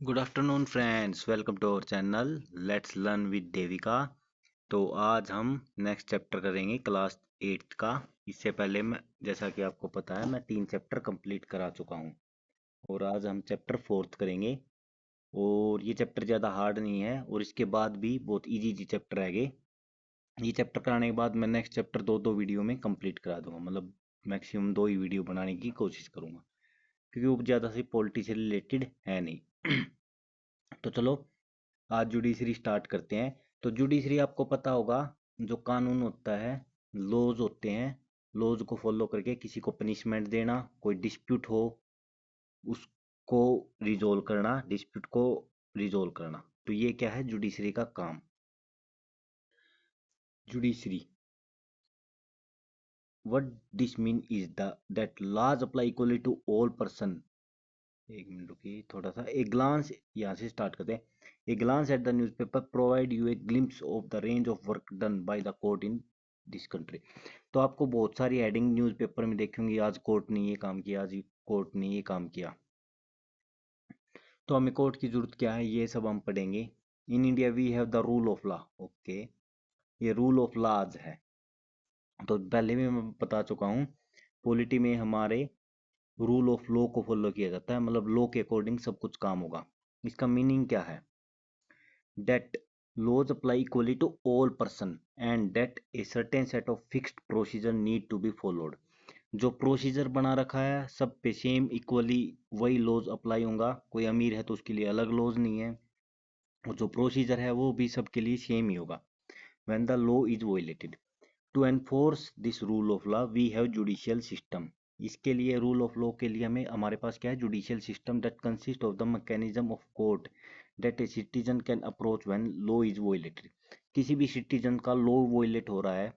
Good afternoon friends, welcome to our channel let's learn with Devika. तो आज हम next chapter करेंगे क्लास 8 का। इससे पहले मैं, जैसा कि आपको पता है, मैं 3 चैप्टर कंप्लीट करा चुका हूँ और आज हम चैप्टर 4th करेंगे। और ये चैप्टर ज़्यादा हार्ड नहीं है और इसके बाद भी बहुत इजी इजी चैप्टर रहेंगे। ये चैप्टर कराने के बाद मैं नेक्स्ट चैप्टर दो दो वीडियो में कंप्लीट करा दूंगा, मतलब मैक्सिमम 2 ही वीडियो बनाने की कोशिश करूंगा, क्योंकि वो ज़्यादा से पॉलिटी से रिलेटेड है नहीं। तो चलो आज जुडिशरी स्टार्ट करते हैं। तो जुडिशरी आपको पता होगा, जो कानून होता है, लॉज होते हैं, लॉज को फॉलो करके किसी को पनिशमेंट देना, कोई डिस्प्यूट हो उसको रिजोल्व करना, डिस्प्यूट को रिजोल्व करना। तो ये क्या है जुडिशरी का काम। Judiciary, what this mean is the that laws apply equally to all person. एक मिनट रुकिए, थोड़ा सा ए ग्लांस, यहाँ से स्टार्ट करते हैं। A glance at the newspaper provide you a glimpse of the range of work done by the court in this country. तो आपको बहुत सारी हेडिंग न्यूज़पेपर में देखेंगे, आज कोर्ट ने ये काम किया, आज कोर्ट ने ये काम किया। तो हमें कोर्ट की जरूरत क्या है, ये सब हम पढ़ेंगे। In India we have the rule of law. Okay, ये रूल ऑफ लॉज है। तो पहले भी मैं बता चुका हूँ, पॉलिटी में हमारे रूल ऑफ लॉ को फॉलो किया जाता है, मतलब लॉ के अकॉर्डिंग सब कुछ काम होगा। इसका मीनिंग क्या है? that laws apply equally to all person and that a certain set of fixed procedure need to be followed। जो प्रोसीजर बना रखा है सब पे सेम इक्वली वही लॉज अप्लाई होगा। कोई अमीर है तो उसके लिए अलग लॉज नहीं है, और जो प्रोसीजर है वो भी सबके लिए सेम ही होगा। when the law is violated, to enforce this rule of law we have judicial system। इसके लिए रूल ऑफ लॉ के लिए हमें, हमारे पास क्या है, judicial system that consist of the mechanism of court that a citizen can approach when law is violated. किसी भी सिटीजन का लॉ वोलेट हो रहा है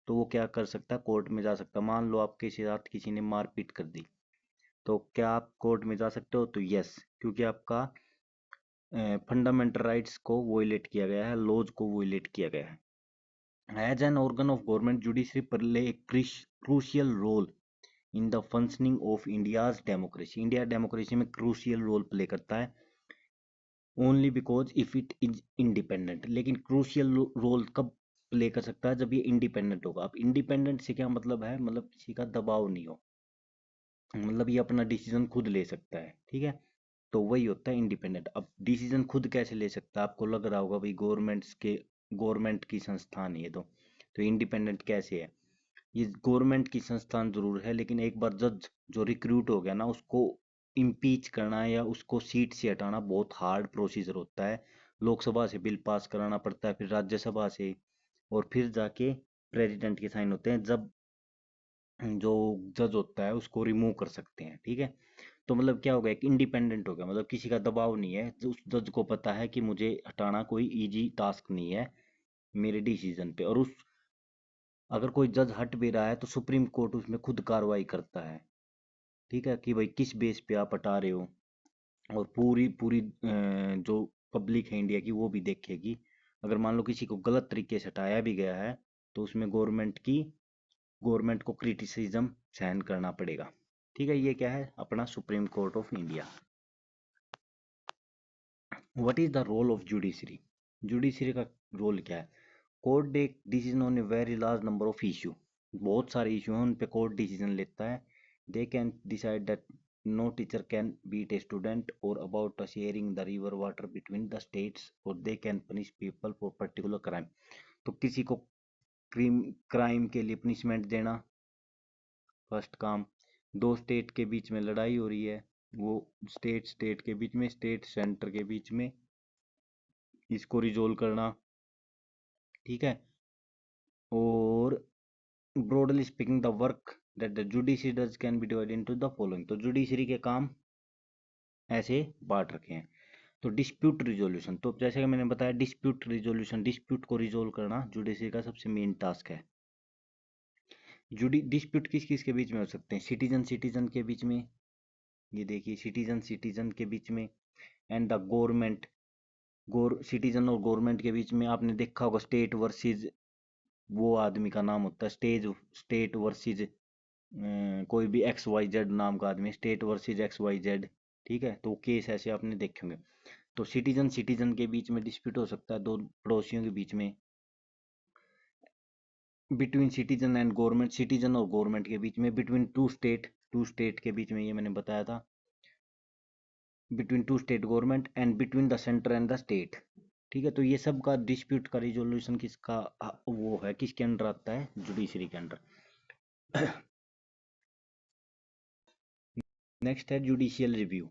तो वो क्या कर सकता है, कोर्ट में जा सकता है। मान लो आपके साथ किसी ने मारपीट कर दी, तो क्या आप कोर्ट में जा सकते हो? तो यस, क्योंकि आपका फंडामेंटल राइट्स को वोलेट किया गया है, लॉज को वोलेट किया गया है। As an organ of government judiciary play a crucial role in the functioning of India's democracy. India democracy में क्रूशियल रोल प्ले करता है only because if it is independent. लेकिन क्रूशियल रोल कब play कर सकता है? जब ये इंडिपेंडेंट होगा। अब इंडिपेंडेंट से क्या मतलब है? मतलब किसी का दबाव नहीं हो, मतलब ये अपना डिसीजन खुद ले सकता है, ठीक है। तो वही होता है इंडिपेंडेंट। अब डिसीजन खुद कैसे ले सकता है? आपको लग रहा होगा भाई गवर्नमेंट की संस्थान है ये, तो इंडिपेंडेंट कैसे है? ये गवर्नमेंट की संस्थान जरूर है, लेकिन एक बार जज जो रिक्रूट हो गया ना, उसको इम्पीच करना या उसको सीट से हटाना बहुत हार्ड प्रोसीजर होता है। लोकसभा से बिल पास कराना पड़ता है, फिर राज्यसभा से, और फिर जाके प्रेसिडेंट के साइन होते हैं, जब जो जज होता है उसको रिमूव कर सकते हैं, ठीक है। तो मतलब क्या हो गया, एक इंडिपेंडेंट हो गया, मतलब किसी का दबाव नहीं है। उस जज को पता है कि मुझे हटाना कोई इजी टास्क नहीं है मेरे डिसीजन पे, और उस अगर कोई जज हट भी रहा है तो सुप्रीम कोर्ट उसमें खुद कार्रवाई करता है, ठीक है, कि भाई किस बेस पे आप हटा रहे हो। और पूरी पूरी जो पब्लिक है इंडिया की वो भी देखेगी। अगर मान लो किसी को गलत तरीके से हटाया भी गया है तो उसमें गवर्नमेंट को क्रिटिसिज्म सहन करना पड़ेगा, ठीक है। ये क्या है? अपना supreme court of India. What is the role of judiciary? Judiciary का रोल क्या है? Court take decision on a very large number of issue. बहुत सारे इशू हैं, उन पे कोर्ट डिसीजन लेता है। They can decide that no teacher can beat a student और about sharing the river water between the states, और they can punish people for particular crime. तो किसी को क्राइम के लिए पनिशमेंट देना फर्स्ट काम। दो स्टेट के बीच में लड़ाई हो रही है, वो स्टेट के बीच में, स्टेट सेंटर के बीच में, इसको रिजोल्व करना, ठीक है। और broadly speaking the work that the judiciary does can be divided into the following. तो जुडिशरी के काम ऐसे बांट रखे हैं। तो डिस्प्यूट रिजोल्यूशन, तो जैसे कि मैंने बताया, डिस्प्यूट रिजोल्यूशन, डिस्प्यूट को रिजोल्व करना जुडिशरी का सबसे मेन टास्क है। डिस्प्यूट किस किस के बीच में हो सकते हैं? सिटीजन सिटीजन के बीच में, ये देखिए, सिटीजन सिटीजन के बीच में, एंड द गवर्नमेंट, सिटीजन और गवर्नमेंट के बीच में। आपने देखा होगा स्टेट वर्सेस, वो आदमी का नाम होता है स्टेट वर्सेस कोई भी एक्स वाई जेड नाम का आदमी, state versus x y z, ठीक है, तो केस ऐसे आपने देखे होंगे। तो सिटीजन सिटीजन के बीच में डिस्प्यूट हो सकता है, दो पड़ोसियों के बीच में, between citizen and government, citizen और गवर्नमेंट के बीच में, बिटवीन टू स्टेट के बीच में, ये मैंने बताया था, between two state government and between the centre and the state. ठीक है, तो ये सब का डिस्प्यूट का रिजोल्यूशन किसका वो है, किसके अंडर आता है, जुडिशरी के अंडर। नेक्स्ट है जुडिशियल रिव्यू।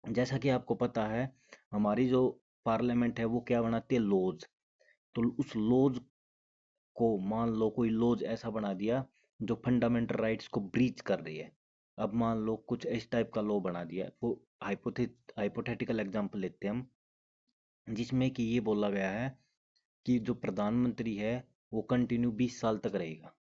जैसा कि आपको पता है, हमारी जो पार्लियामेंट है वो क्या बनाती है, लॉज। तो उस लॉज को, मान लो कोई लॉज ऐसा बना दिया जो फंडामेंटल राइट्स को ब्रीच कर रही है। अब मान लो कुछ इस टाइप का लॉ बना दिया है, वो हाइपोथेटिकल एग्जांपल लेते हैं हम, जिसमें कि ये बोला गया है कि जो प्रधानमंत्री है वो कंटिन्यू 20 साल तक रहेगा।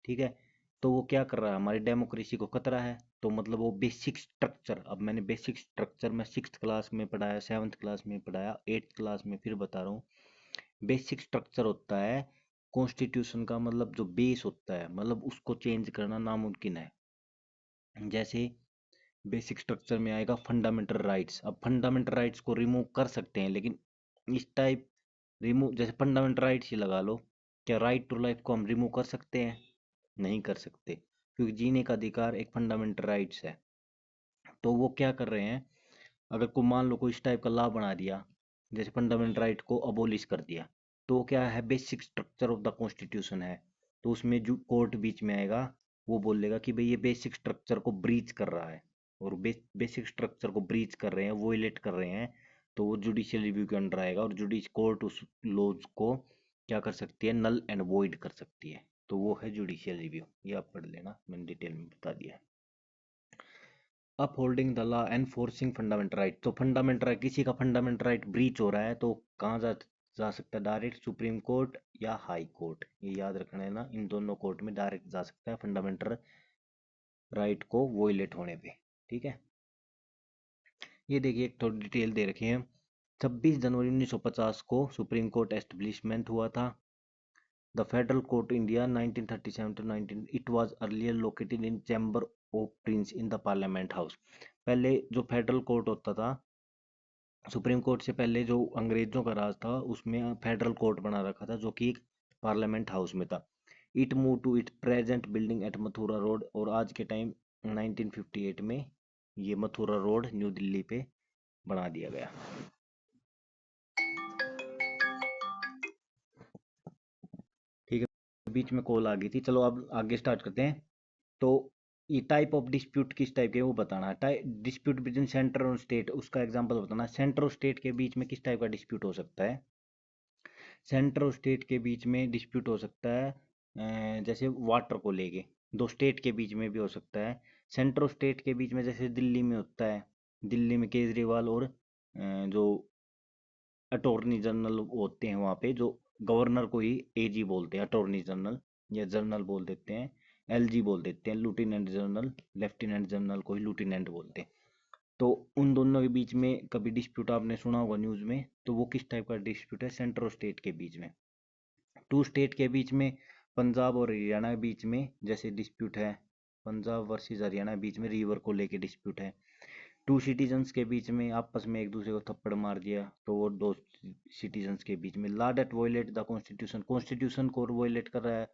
ठीक है, तो वो क्या कर रहा है, हमारी डेमोक्रेसी को खतरा है। तो मतलब वो बेसिक स्ट्रक्चर, अब मैंने बेसिक स्ट्रक्चर में 6th क्लास में पढ़ाया, 7th क्लास में पढ़ाया, 8th क्लास में फिर बता रहा हूँ। बेसिक स्ट्रक्चर होता है कॉन्स्टिट्यूशन का, मतलब जो बेस होता है, मतलब उसको चेंज करना नामुमकिन है। जैसे बेसिक स्ट्रक्चर में आएगा फंडामेंटल राइट्स। अब फंडामेंटल राइट्स को रिमूव कर सकते हैं, लेकिन इस टाइप रिमूव, जैसे फंडामेंटल राइट्स ही लगा लो, क्या राइट टू लाइफ को हम रिमूव कर सकते हैं, नहीं कर सकते, क्योंकि जीने का अधिकार एक फंडामेंटल राइट्स है। तो वो क्या कर रहे हैं, अगर को मान लो कोई इस टाइप का लॉ बना दिया, जैसे फंडामेंटल राइट को अबोलिश कर दिया, तो वो क्या है, basic structure of the constitution है। तो उसमें जो कोर्ट बीच में आएगा, वो बोलेगा कि भाई ये बेसिक स्ट्रक्चर को ब्रीच कर रहा है, और बेसिक स्ट्रक्चर को ब्रीच कर रहे हैं, वोलेट कर रहे हैं, तो वो जुडिशियल रिव्यू के अंडर आएगा, और जुडिश कोर्ट उस लॉज को क्या कर सकती है, नल एंड वॉइड कर सकती है। तो वो है जुडिशियल रिव्यू, ये आप पढ़ लेना, मैंने डिटेल में बता दिया है। Upholding the law enforcing fundamental right. तो फंडामेंटल राइट, किसी का फंडामेंटल राइट ब्रीच हो रहा है तो कहाँ जा सकता है, डायरेक्ट सुप्रीम कोर्ट या हाई कोर्ट, ये याद रखना है ना, इन दोनों कोर्ट में डायरेक्ट जा सकता है फंडामेंटल राइट को वोलेट होने पे। ठीक है, ये देखिए एक थोड़ी डिटेल दे रखी है। 26 जनवरी 1950 को सुप्रीम कोर्ट एस्टेब्लिशमेंट हुआ था। The federal court India 1937 to 19, it was earlier located in chamber of Prince in the parliament house. पहले जो फेडरल कोर्ट होता था, सुप्रीम कोर्ट से पहले जो अंग्रेजों का राज था, उसमें फेडरल कोर्ट बना रखा था, जो कि एक पार्लियामेंट हाउस में था। It move to it present building at Mathura road, और आज के टाइम 1958 में ये मथुरा रोड न्यू दिल्ली पे बना दिया गया। ठीक है, बीच में कॉल आ गई थी, चलो अब आगे स्टार्ट करते हैं। तो ये टाइप ऑफ डिस्प्यूट किस टाइप के हैं वो बताना है। डिस्प्यूट बिटवीन सेंटर और स्टेट, उसका एग्जांपल बताना है। सेंटर और स्टेट के बीच में किस टाइप का डिस्प्यूट हो सकता है, सेंटर और स्टेट के बीच में डिस्प्यूट हो सकता है जैसे वाटर को लेके, दो स्टेट के बीच में भी हो सकता है। सेंटर और स्टेट के बीच में जैसे दिल्ली में होता है, दिल्ली में केजरीवाल और जो अटॉर्नी जनरल होते हैं वहाँ पे, जो गवर्नर को ही एजी बोलते हैं, अटॉर्नी जनरल या जनरल बोल देते हैं, एलजी बोल देते हैं, लेफ्टिनेंट जनरल, लेफ्टिनेंट जनरल को ही लेफ्टिनेंट बोलते हैं। तो उन दोनों के बीच में कभी डिस्प्यूट आपने सुना होगा न्यूज़ में, तो वो किस टाइप का डिस्प्यूट है, सेंटर और स्टेट के बीच में। टू स्टेट के बीच में, पंजाब और हरियाणा के बीच में जैसे डिस्प्यूट है, पंजाब वर्सेस हरियाणा के बीच में रिवर को लेके डिस्प्यूट है। टू सिटीजन्स के बीच में आपस में एक दूसरे को थप्पड़ मार दिया, तो वो दो सिटीजन्स के बीच में। Law that violate the constitution, constitution को वोलेट कर रहा है,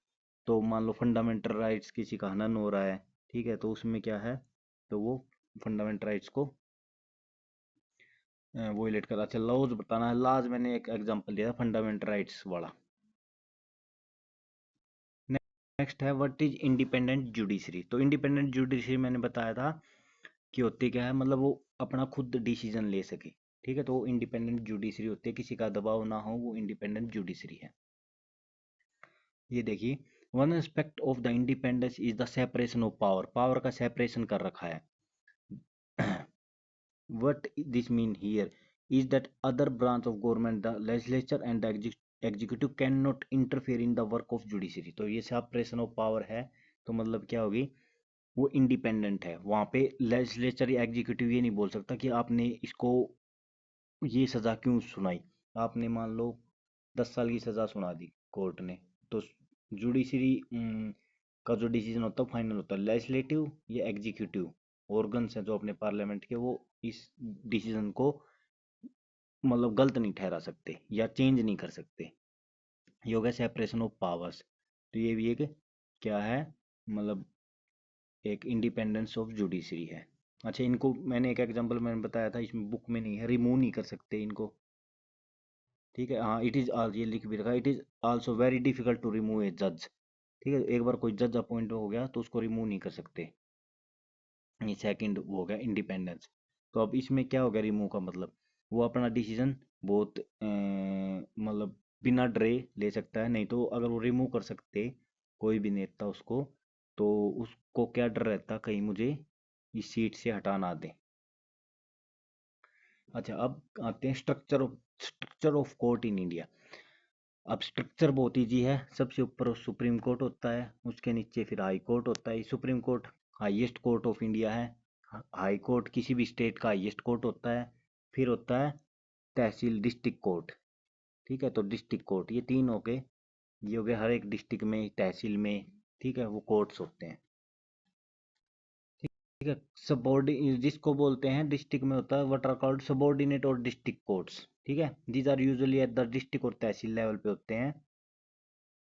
तो मान लो फंडामेंटल राइट्स किसी का हनन हो रहा है, ठीक है, तो उसमें क्या है, तो वो फंडामेंटल राइट्स को वोलेट कर। अच्छा, लॉज बताना है, लॉज मैंने एक एग्जांपल दिया था फंडामेंटल राइट्स वाला। नेक्स्ट है व्हाट इज इंडिपेंडेंट जुडिशरी। तो इंडिपेंडेंट जुडिशरी मैंने बताया था कि होती क्या है, मतलब वो अपना खुद डिसीजन ले सके। ठीक है, तो वो इंडिपेंडेंट जुडिशरी होती है, किसी का दबाव ना हो, वो इंडिपेंडेंट जुडिशरी है। ये देखिए, one aspect of the independence is the separation of power, power का सेपरेशन कर रखा है। What this mean here is that other branch of government, the legislature and the executive cannot interfere in the work of judiciary। तो ये separation of power है, तो मतलब क्या होगी, वो इंडिपेंडेंट है। वहां पे लेजिस्लेचर या एग्जीक्यूटिव ये नहीं बोल सकता कि आपने इसको ये सजा क्यों सुनाई। आपने मान लो 10 साल की सजा सुना दी कोर्ट ने, तो जुडिशरी का जो डिसीजन होता है फाइनल होता है, लेजिस्लेटिव या एग्जीक्यूटिव, ऑर्गन्स हैं जो अपने पार्लियामेंट के, वो इस डिसीजन को मतलब गलत नहीं ठहरा सकते या चेंज नहीं कर सकते। ये हो गया सेपरेशन ऑफ पावर्स। तो ये भी एक क्या है, मतलब एक इंडिपेंडेंस ऑफ जुडिशरी है। अच्छा, इनको मैंने एक एग्जांपल मैंने बताया था, इसमें बुक में नहीं है, रिमूव नहीं कर सकते इनको। ठीक है, हाँ, इट इज ये लिख भी रखा, it is also very difficult to remove a जज। ठीक है, एक बार कोई जज अपॉइंट हो गया तो उसको रिमूव नहीं कर सकते। ये सेकंड वो हो गया इंडिपेंडेंस। तो अब इसमें क्या हो गया रिमूव का मतलब, वो अपना डिसीजन बहुत मतलब बिना डरे ले सकता है। नहीं तो अगर वो रिमूव कर सकते कोई भी नेता उसको, तो उसको क्या डर रहता कहीं मुझे इस सीट से हटा ना दे। अच्छा, अब आते हैं structure of court in India. अब स्ट्रक्चर बहुत ईजी है। सबसे ऊपर सुप्रीम कोर्ट होता है, उसके नीचे फिर हाई कोर्ट होता है। Supreme court highest court of India है। हाई कोर्ट किसी भी स्टेट का हाईएस्ट कोर्ट होता है। फिर होता है तहसील डिस्ट्रिक्ट कोर्ट। ठीक है, तो डिस्ट्रिक्ट कोर्ट ये तीन हो गए। ये हो गए हर एक डिस्ट्रिक्ट में, तहसील में। ठीक है, वो कोर्ट्स होते हैं। ठीक है, सबॉर्डिनेट जिसको बोलते हैं डिस्ट्रिक्ट में होता है व्हाट आर कॉल्ड सबॉर्डिनेट और डिस्ट्रिक्ट कोर्ट्स। ठीक है, these are usually at the district और तहसील लेवल पे होते हैं।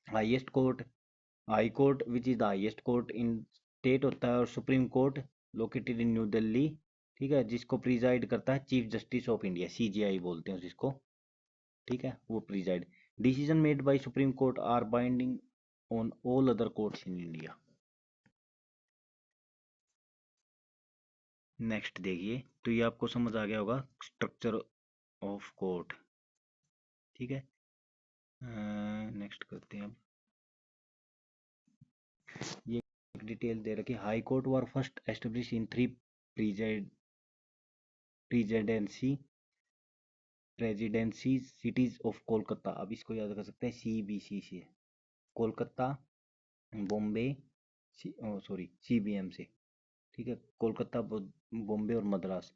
Highest court, high court which is the highest court in state होता है, और supreme court located in new Delhi. ठीक है, जिसको प्रिजाइड करता है chief justice of India, CJI बोलते हैं जिसको। ठीक है, वो preside. Decision made by supreme court are binding on all other courts in India. Next देखिए, तो ये आपको समझ आ गया होगा स्ट्रक्चर ऑफ कोर्ट। ठीक है, नेक्स्ट करते हैं अब। ये डिटेल दे रखी, high court were first establish in three presidency presidency cities of Kolkata. अब इसको याद कर सकते हैं सीबीसी से, कोलकाता, बॉम्बे, सॉरी सीबीएम से। ठीक है, कोलकाता, बॉम्बे और मद्रास।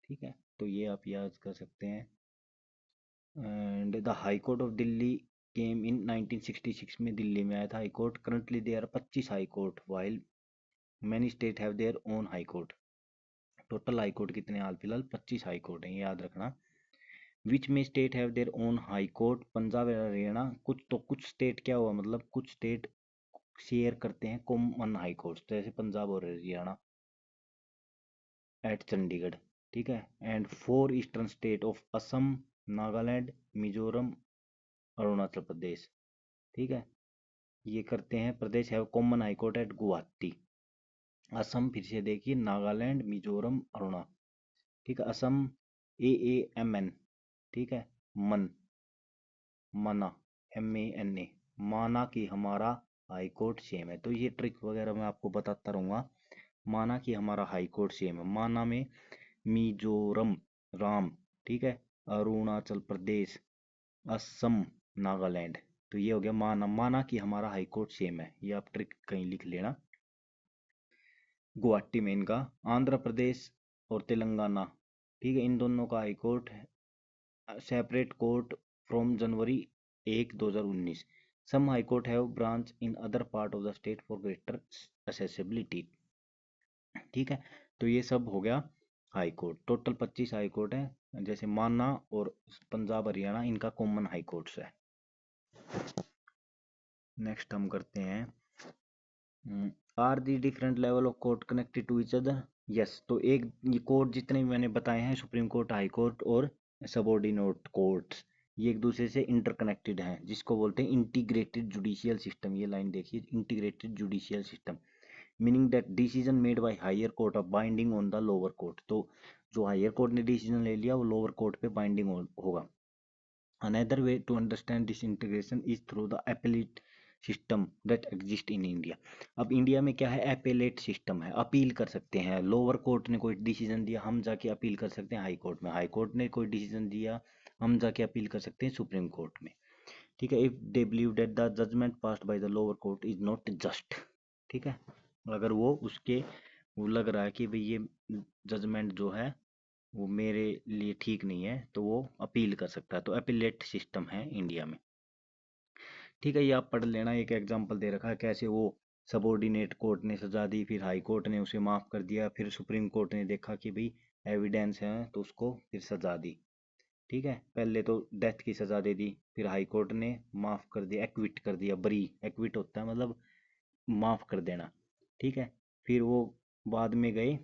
ठीक है, तो ये आप याद कर सकते हैं। And the high court of Delhi came in 1966 में दिल्ली में आया था high court. Currently there are 25 high court while many state have their own high court. Total high court कितने हाल फिलहाल 25 हाई कोर्ट हैं, ये याद रखना। विच में state have their own high court, Punjab और हरियाणा। कुछ तो कुछ स्टेट क्या हुआ, मतलब कुछ स्टेट शेयर करते हैं कॉमन हाई कोर्ट, जैसे पंजाब और हरियाणा एट चंडीगढ़। ठीक है, and 4 eastern state of Assam, Nagaland, Mizoram, Arunachal Pradesh. ठीक है, ये करते हैं Pradesh have common high court at Guwahati. Assam फिर से देखिए, नागालैंड, मिजोरम, अरुणा। ठीक है, असम AAMN। ठीक है, मन, मना, MANA, माना कि हमारा हाई कोर्ट सेम है। तो ये ट्रिक वगैरह मैं आपको बताता रहूंगा। माना कि हमारा हाई कोर्ट सेम है, माना में मिजोरम, राम। ठीक है, अरुणाचल प्रदेश, असम, नागालैंड। तो ये हो गया माना, माना कि हमारा हाई कोर्ट सेम है। ये आप ट्रिक कहीं लिख लेना। गुवाहाटी में इनका, आंध्र प्रदेश और तेलंगाना। ठीक है, इन दोनों का high court separate court from January 1, 2019। Some high court have branch in other part of the state for greater accessibility. ठीक है, तो ये सब हो गया high court. Total 25 high court है, जैसे माना और पंजाब हरियाणा इनका कॉमन हाई कोर्ट्स है। नेक्स्ट हम करते हैं, are the different level of court connected to each other. Yes, तो एक ये कोर्ट जितने भी मैंने बताए हैं, सुप्रीम कोर्ट, हाई कोर्ट और सबऑर्डिनेट कोर्ट्स, ये एक दूसरे से इंटरकनेक्टेड हैं, जिसको बोलते हैं इंटीग्रेटेड जुडिशियल सिस्टम। ये लाइन देखिए, integrated judicial system meaning that decision made by higher court of binding on the lower court. तो जो हायर कोर्ट ने डिसीजन ले लिया वो लोअर कोर्ट पे बाइंडिंग होगा। Another way to understand this integration is through the appellate system that exist in India. अब India में क्या है, एपेलेट सिस्टम है, अपील कर सकते हैं। लोअर कोर्ट ने कोई डिसीजन दिया, हम जाके अपील कर सकते हैं हाई कोर्ट में। हाई कोर्ट ने कोई डिसीजन दिया, हम जाके अपील कर सकते हैं सुप्रीम कोर्ट में। ठीक है, if they believe that the judgment passed by the lower court is not just. ठीक है, अगर वो उसके वो लग रहा है कि भाई ये जजमेंट जो है वो मेरे लिए ठीक नहीं है, तो वो अपील कर सकता है। तो अपीलेट सिस्टम है इंडिया में। ठीक है, ये आप पढ़ लेना, एक एग्जांपल दे रखा है कैसे वो सबॉर्डिनेट कोर्ट ने सजा दी, फिर हाई कोर्ट ने उसे माफ कर दिया, फिर सुप्रीम कोर्ट ने देखा कि भाई एविडेंस है तो उसको फिर सजा दी। ठीक है, पहले तो डेथ की सजा दे दी, फिर हाई कोर्ट ने माफ कर दिया, एक्विट कर दिया, बरी एक्विट होता है मतलब माफ कर देना। ठीक है, फिर वो बाद में गए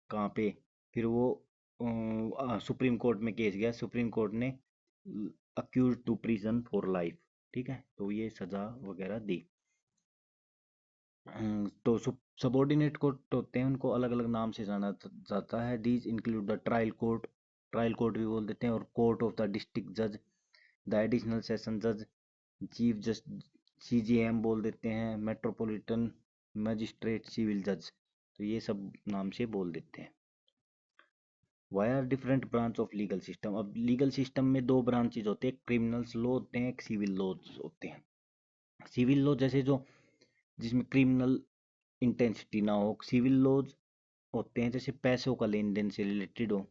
कहाँ पे, फिर वो सुप्रीम कोर्ट में केस गया, सुप्रीम कोर्ट ने accuse to prison for life. ठीक है, तो ये सजा वगैरह दी। तो सबॉर्डिनेट कोर्ट होते हैं, उनको अलग अलग नाम से जाना जाता है। These include the trial court, trial court भी बोल देते हैं, और कोर्ट ऑफ द डिस्ट्रिक्ट जज, द एडिशनल सेशन जज, चीफ जस्ट, सीजीएम बोल देते हैं, मेट्रोपॉलिटन मजिस्ट्रेट, सिविल जज, तो ये सब नाम से बोल देते हैं। Why are different branch of legal system, अब लीगल सिस्टम में दो ब्रांचेज होते हैं, क्रिमिनल्स लॉ होते हैं, एक सिविल लॉज होते हैं। सिविल लॉ जैसे जो जिसमें क्रिमिनल इंटेंसिटी ना हो, सिविल लॉज होते हैं जैसे पैसों का लेन देन से रिलेटेड हो।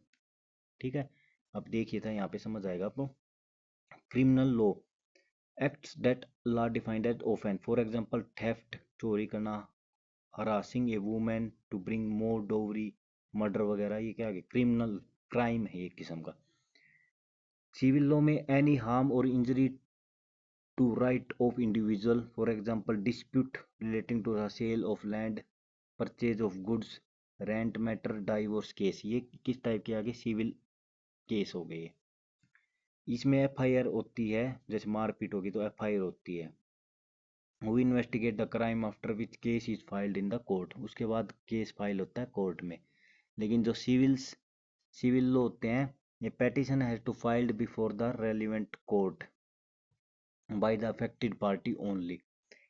ठीक है, अब देखिए था यहाँ पे समझ आएगा आपको। Criminal law acts that law defined as offence, for example theft, चोरी करना, harassing a women to bring more dowry, murder वगैरह, ये क्या है, क्रिमिनल क्राइम है एक किस्म का। सिविल लॉ में एनी हार्म और injury to right of individual, for example dispute relating to the sale of land, purchase of goods, rent matter, divorce case, ये किस टाइप के आगे सिविल केस हो गए। इसमें एफआईआर होती है, जैसे मारपीट होगी तो एफआईआर होती है। वो investigate the crime after which case is filed in the court, उसके बाद केस फाइल होता है कोर्ट में। लेकिन जो सिविल लॉ होते हैं, ये petition has to filed before the relevant court by the affected party only.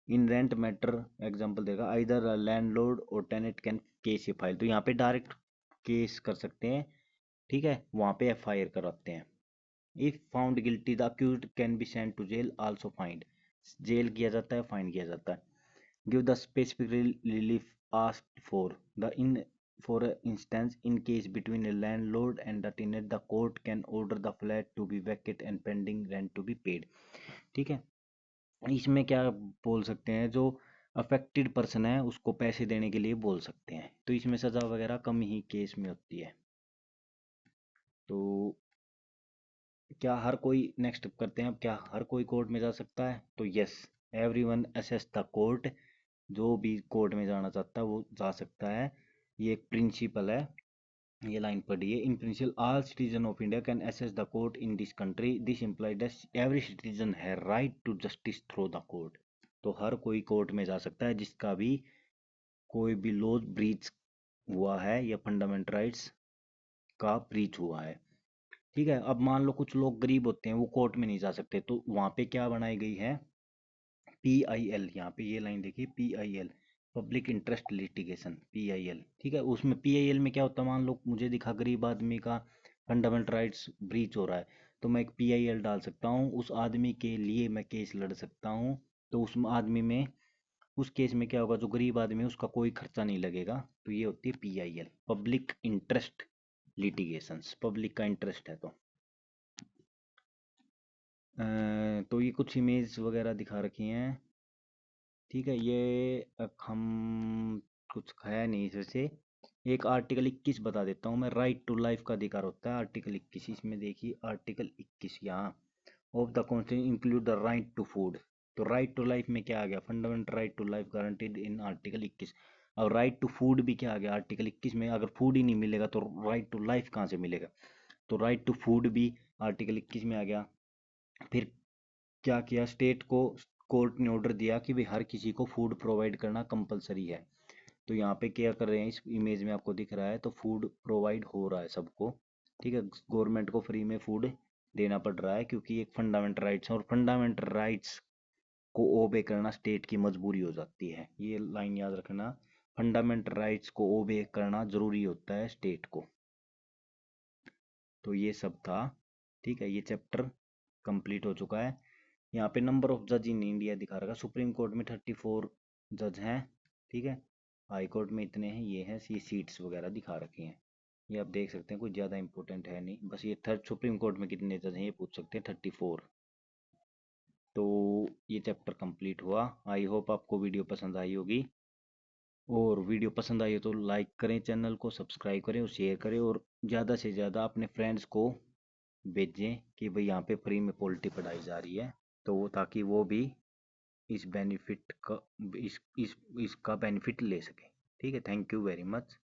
In rent matter example देगा, आइदर लैंडलॉर्ड और टेनेंट कैन केस ये फाइल, तो यहाँ पे डायरेक्ट केस कर सकते हैं। ठीक है, वहाँ पे एफआईआर कराते हैं। If found guilty the accused can be sent to jail, also fined, jail किया जाता है, फाइन किया जाता है। Give the specific relief asked for the in, for instance in case between a landlord and the tenant, the court can order the flat to be vacant and pending rent to be paid। ठीक है, इसमें क्या बोल सकते हैं, जो affected person है उसको पैसे देने के लिए बोल सकते हैं, तो इसमें सजा वगैरह कम ही केस में होती है। तो क्या हर कोई, नेक्स्ट करते हैं, अब क्या हर कोई कोर्ट में जा सकता है, तो yes, everyone assess the court, जो भी कोर्ट में जाना चाहता है वो जा सकता है। ये एक प्रिंसिपल है, ये लाइन पढ़िए, in principle all citizen of India can access the court in this country, this implied every citizen है right to justice through the court. तो हर कोई कोर्ट में जा सकता है जिसका भी कोई भी लॉ ब्रीच हुआ है या फंडामेंटल राइट्स का ब्रीच हुआ है। ठीक है, अब मान लो कुछ लोग गरीब होते हैं, वो कोर्ट में नहीं जा सकते, तो वहां पे क्या बनाई गई है, PIL, यहाँ पे ये लाइन देखिए, PIL, public interest litigation, PIL। ठीक है, उसमें PIL में क्या होता है, मान लो मुझे दिखा गरीब आदमी का फंडामेंटल राइट्स ब्रीच हो रहा है, तो मैं एक PIL डाल सकता हूँ, उस आदमी के लिए मैं केस लड़ सकता हूँ। तो उस आदमी में, उस केस में क्या होगा, जो गरीब आदमी है उसका कोई खर्चा नहीं लगेगा, तो ये होती है PIL, public interest litigations, public का इंटरेस्ट है तो। तो ये कुछ इमेज वगैरह दिखा रखी हैं। ठीक है, ये हम कुछ खाया नहीं इसमें से। एक आर्टिकल 21 बता देता हूँ मैं, राइट टू लाइफ का अधिकार होता है, आर्टिकल 21, इसमें देखिए आर्टिकल 21 यहाँ, of the constitution include the right to food. तो राइट टू लाइफ में क्या आ गया, fundamental right to life guaranteed in article 21। और राइट टू फूड भी क्या आ गया आर्टिकल 21 में, अगर फूड ही नहीं मिलेगा तो राइट टू लाइफ कहाँ से मिलेगा, तो राइट टू फूड भी आर्टिकल 21 में आ गया। फिर क्या किया, स्टेट को कोर्ट ने ऑर्डर दिया कि भाई हर किसी को फूड प्रोवाइड करना कंपलसरी है। तो यहाँ पे क्या कर रहे हैं, इस इमेज में आपको दिख रहा है, तो फूड प्रोवाइड हो रहा है सबको। ठीक है, गवर्नमेंट को फ्री में फूड देना पड़ रहा है, क्योंकि एक फंडामेंटल राइट्स है, और फंडामेंटल राइट्स को ओबे करना स्टेट की मजबूरी हो जाती है, ये लाइन याद रखना, फंडामेंटल राइट्स को ओबे करना जरूरी होता है स्टेट को। तो ये सब था। ठीक है, ये चैप्टर कंप्लीट हो चुका है। यहाँ पे नंबर ऑफ जज इन इंडिया दिखा रखा, सुप्रीम कोर्ट में 34 जज हैं। ठीक है, हाई कोर्ट में इतने हैं, ये सीट्स वगैरह दिखा रखी हैं, ये आप देख सकते हैं, कुछ ज़्यादा इंपॉर्टेंट है नहीं, बस ये थर्ड सुप्रीम कोर्ट में कितने जज हैं ये पूछ सकते हैं, 34। तो ये चैप्टर कंप्लीट हुआ, आई होप आपको वीडियो पसंद आई होगी। और वीडियो पसंद आई हो तो लाइक करें, चैनल को सब्सक्राइब करें और शेयर करें, और ज़्यादा से ज़्यादा अपने फ्रेंड्स को भेजें कि भाई यहाँ पे फ्री में पॉलिटी पढ़ाई जा रही है, तो वो ताकि वो भी इस बेनिफिट का इसका बेनिफिट ले सकें। ठीक है, थैंक यू वेरी मच।